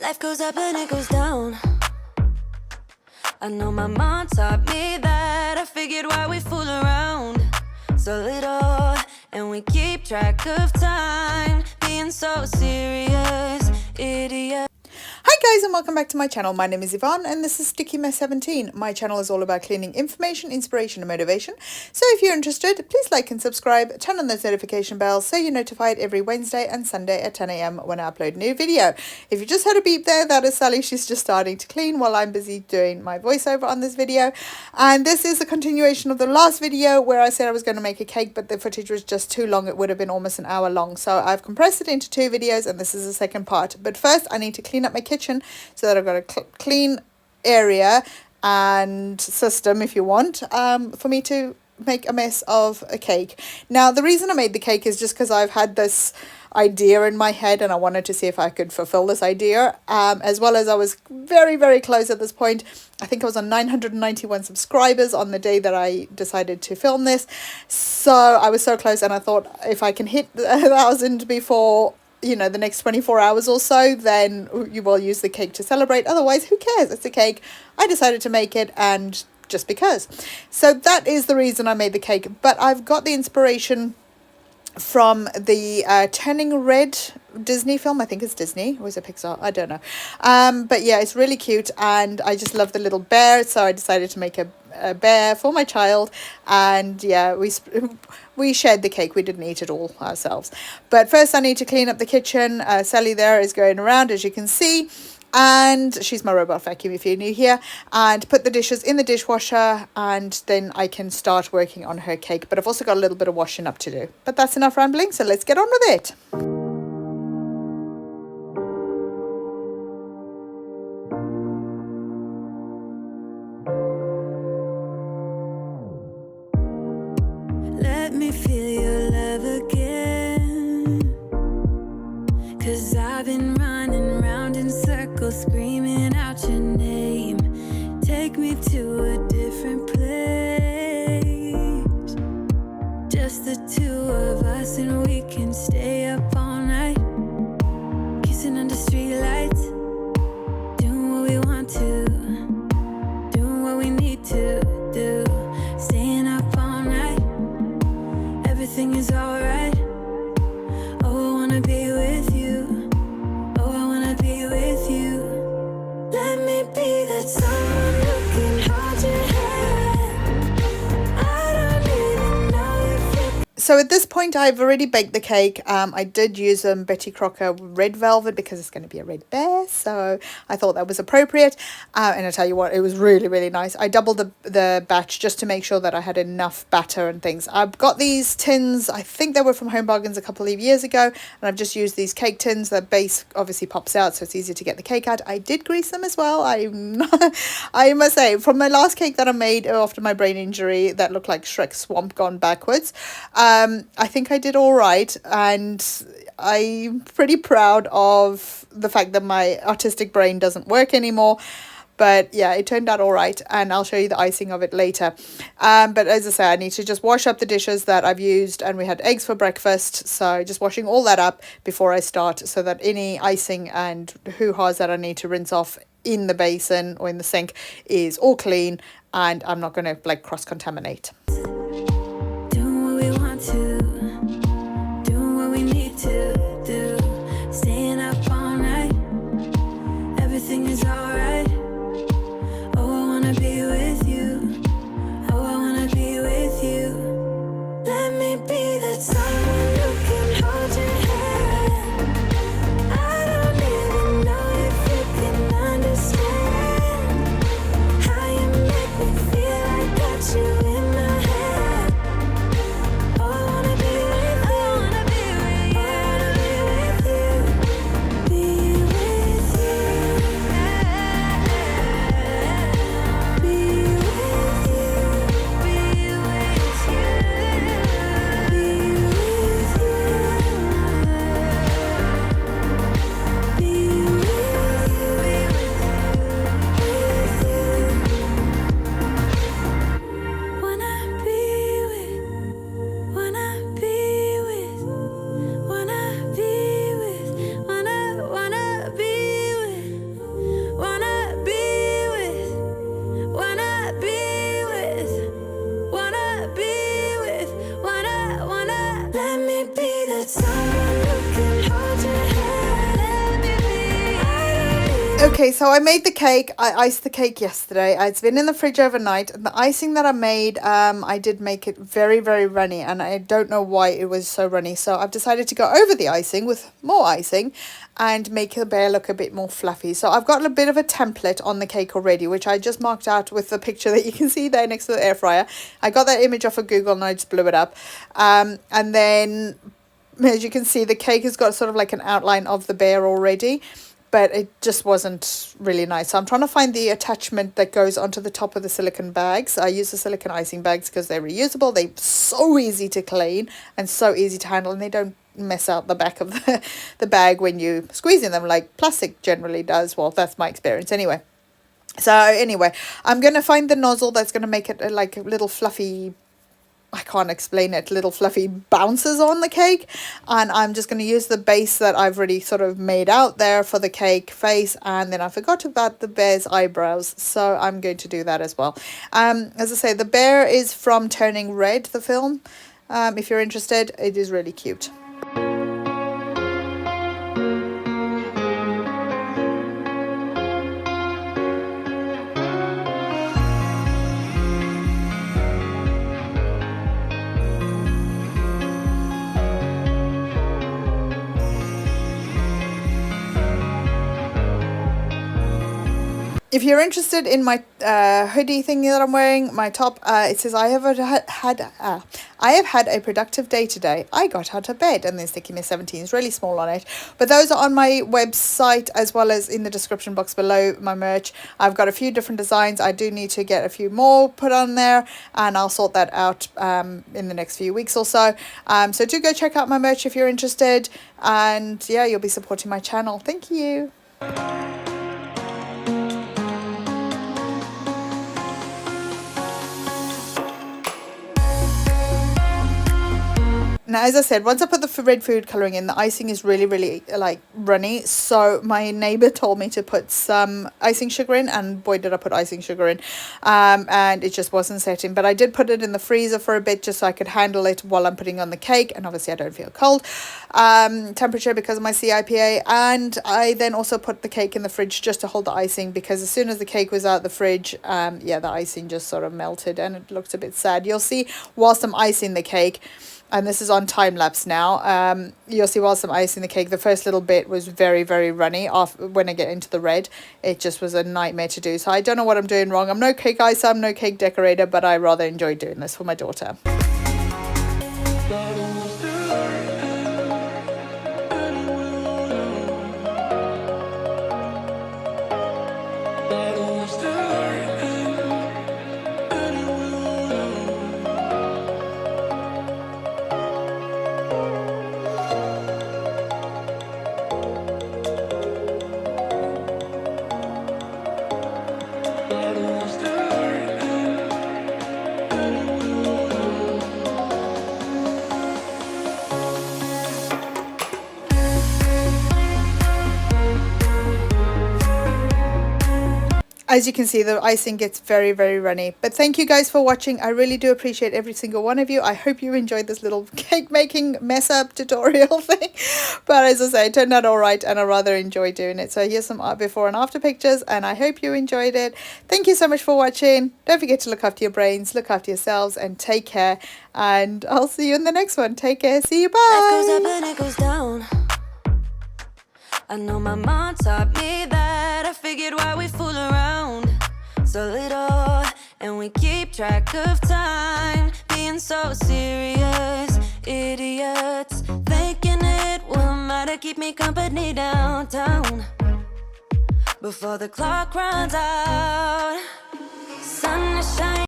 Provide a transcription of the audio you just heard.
Life goes up and it goes down. I know my mom taught me that. I figured why we fool around so little, and we keep track of time, being so serious, idiot. Hi guys, and welcome back to my channel. My name is Yvonne and this is STICKYMESS17. My channel is all about cleaning information, inspiration and motivation. So if you're interested, please like and subscribe, turn on those notification bells so you're notified every Wednesday and Sunday at 10 AM when I upload a new video. If you just heard a beep there, that is Sally. She's just starting to clean while I'm busy doing my voiceover on this video. And this is a continuation of the last video where I said I was going to make a cake, but the footage was just too long. It would have been almost an hour long. So I've compressed it into two videos and this is the second part. But first I need to clean up my kitchen so that I've got a clean area and system, if you want, for me to make a mess of a cake. Now, the reason I made the cake is just because I've had this idea in my head and I wanted to see if I could fulfill this idea, as well as I was very, very close at this point. I think I was on 991 subscribers on the day that I decided to film this. So I was so close, and I thought if I can hit 1,000 before the next 24 hours or so, then you will use the cake to celebrate. Otherwise, who cares? It's a cake. I decided to make it, and just because. So that is the reason I made the cake. But I've got the inspiration from the Turning Red Disney film. I think it's Disney, or is it Pixar? I don't know. But yeah, it's really cute, and I just love the little bear, so I decided to make a bear for my child. And yeah, we shared the cake. We didn't eat it all ourselves. But first I need to clean up the kitchen. Sally there is going around, as you can see, and she's my robot vacuum if you're new here, and put the dishes in the dishwasher, and then I can start working on her cake. But I've also got a little bit of washing up to do. But that's enough rambling, so let's get on with it. Let me feel your love again, 'cause I've been running round in circles, screaming out your name. Take me to a different place, just the two of us, and we can stay up all night, kissing under streetlights, doing what we want to, doing what we need to do, staying up all night. Everything is alright. Oh, I wanna be with you. Oh, I wanna be with you. Let me be that someone who can hold your hand. I don't even know if you. So at this point, I've already baked the cake. I did use Betty Crocker red velvet because it's going to be a red bear, so I thought that was appropriate. And I tell you what, it was really, really nice. I doubled the batch just to make sure that I had enough batter and things. I've got these tins. I think they were from Home Bargains a couple of years ago, and I've just used these cake tins. The base obviously pops out, so it's easier to get the cake out. I did grease them as well. I must say, from my last cake that I made after my brain injury that looked like Shrek's swamp gone backwards, I think I did all right, and I'm pretty proud of the fact that my artistic brain doesn't work anymore. But yeah, it turned out all right, and I'll show you the icing of it later. But as I say, I need to just wash up the dishes that I've used, and we had eggs for breakfast, so just washing all that up before I start, so that any icing and hoo-haws that I need to rinse off in the basin or in the sink is all clean, and I'm not going to like cross-contaminate. Doing what we want to, doing what we need to do, staying up all night. Everything is alright. Oh, I wanna be with you. Oh, I wanna be with you. Let me be that someone who can hold your hand. I don't even know if you can understand how you make me feel. I got you in my hand. Okay, so I made the cake. I iced the cake yesterday. It's been in the fridge overnight. And the icing that I made, I did make it very, very runny, and I don't know why it was so runny. So I've decided to go over the icing with more icing and make the bear look a bit more fluffy. So I've got a bit of a template on the cake already, which I just marked out with the picture that you can see there next to the air fryer. I got that image off of Google and I just blew it up. And then, as you can see, the cake has got sort of like an outline of the bear already, but it just wasn't really nice. So I'm trying to find the attachment that goes onto the top of the silicone bags. I use the silicone icing bags because they're reusable. They're so easy to clean and so easy to handle, and they don't mess out the back of the bag when you squeezing them like plastic generally does. Well, that's my experience anyway. So anyway, I'm going to find the nozzle that's going to make it like a little fluffy, I can't explain it, little fluffy bounces on the cake, and I'm just going to use the base that I've already sort of made out there for the cake face, and then I forgot about the bear's eyebrows, so I'm going to do that as well. As I say, the bear is from Turning Red, the film. If you're interested, it is really cute. If you're interested in my hoodie thing that I'm wearing, my top, it says I have had a productive day today. I got out of bed, and then STICKYMESS17 is really small on it. But those are on my website as well as in the description box below, my merch. I've got a few different designs. I do need to get a few more put on there, and I'll sort that out in the next few weeks or so. So do go check out my merch if you're interested, and yeah, you'll be supporting my channel. Thank you. Now, as I said, once I put the red food colouring in, the icing is really, really like runny. So my neighbour told me to put some icing sugar in, and boy, did I put icing sugar in. And it just wasn't setting. But I did put it in the freezer for a bit just so I could handle it while I'm putting on the cake. And obviously I don't feel cold temperature because of my CIPA. And I then also put the cake in the fridge just to hold the icing, because as soon as the cake was out the fridge, yeah, the icing just sort of melted and it looked a bit sad. You'll see whilst I'm icing the cake, and this is on time lapse now, you'll see whilst I'm icing the cake, the first little bit was very, very runny off. When I get into the red, it just was a nightmare to do. So I don't know what I'm doing wrong. I'm no cake icer, I'm no cake decorator, but I rather enjoy doing this for my daughter. As you can see, the icing gets very, very runny. But thank you guys for watching. I really do appreciate every single one of you. I hope you enjoyed this little cake making mess up tutorial thing. But as I say, it turned out all right, and I rather enjoy doing it. So here's some before and after pictures, and I hope you enjoyed it. Thank you so much for watching. Don't forget to look after your brains, look after yourselves, and take care. And I'll see you in the next one. Take care. See you. Bye. Life goes up and it goes down. I know my mom taught me that. I figured why we fool around so little, and we keep track of time, being so serious, idiots, thinking it will matter, keep me company downtown before the clock runs out. Sun is shining.